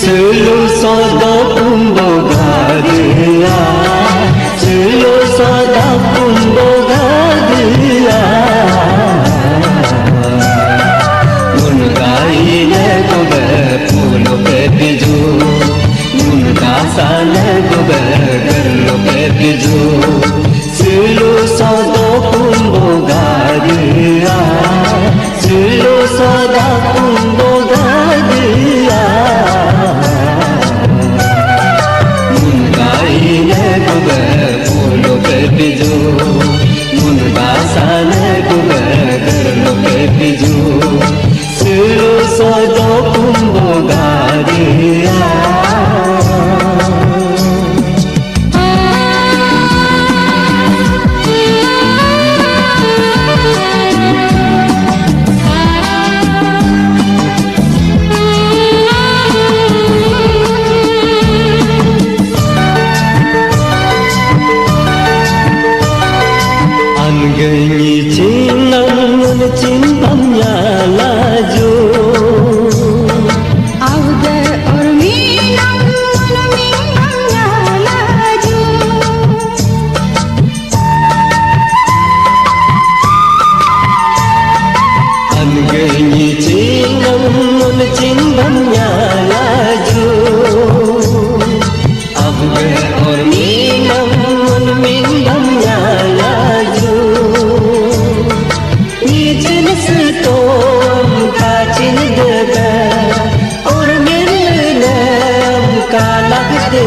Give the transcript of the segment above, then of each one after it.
चलो सदा कुंभो घादिया, चलो सदा कुंभो घादिया, गुन गाइले गुबे फूलों पे बिजू, गुन गासाले गुबे गलों पे बिजू, चलो सदा कुंभो घादिया, चलो सदा कुंभो घादिया, फूलों पे बिजू, मुन बासाने गुबे गलों पे बिजू, सिरो सदा Kumbho घादिया। Gani cinang cintam nyala jo, avde aur minam nyala jo. Gani cinang cintam nyala jo, avde aur minam nyala jo. तो उनका चिन दे और मिलने उनका लग दे,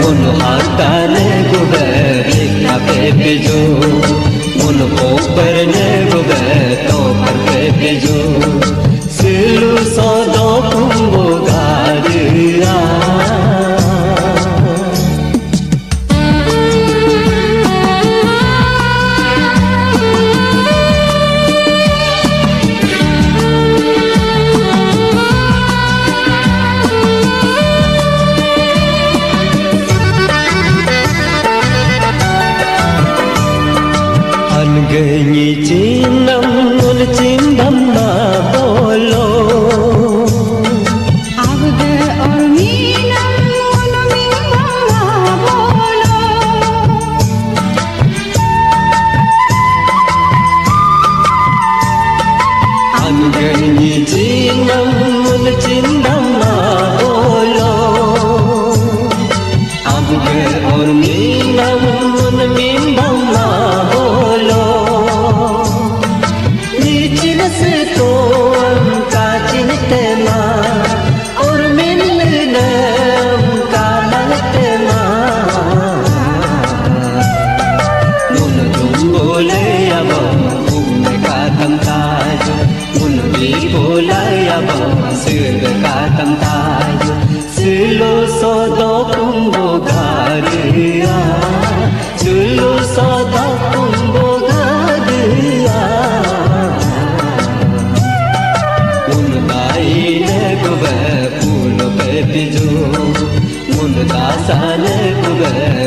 उन हाथा ने गुबे लिखा पे बिजू, उन ऊपर ने गुबे तो पर पे बिजू, सिलू सदा Kumbho घादिया। Gani cinam cindam na bolo, avde aur minam na bolo. Gani cinam cindam na bolo, avde aur minam na bolo. तो उनका चिन्हते माँ और मिलने उनका लगते माँ, मुन तुम बोले अब घूमने का तम ताज, मुन भी बोला अब सिर का तम ताज, सिलो सदा कुंभो घादिया, सिलो सदा कुंभो घादिया। फूलों पे बिजू, मुन दासाने गुबे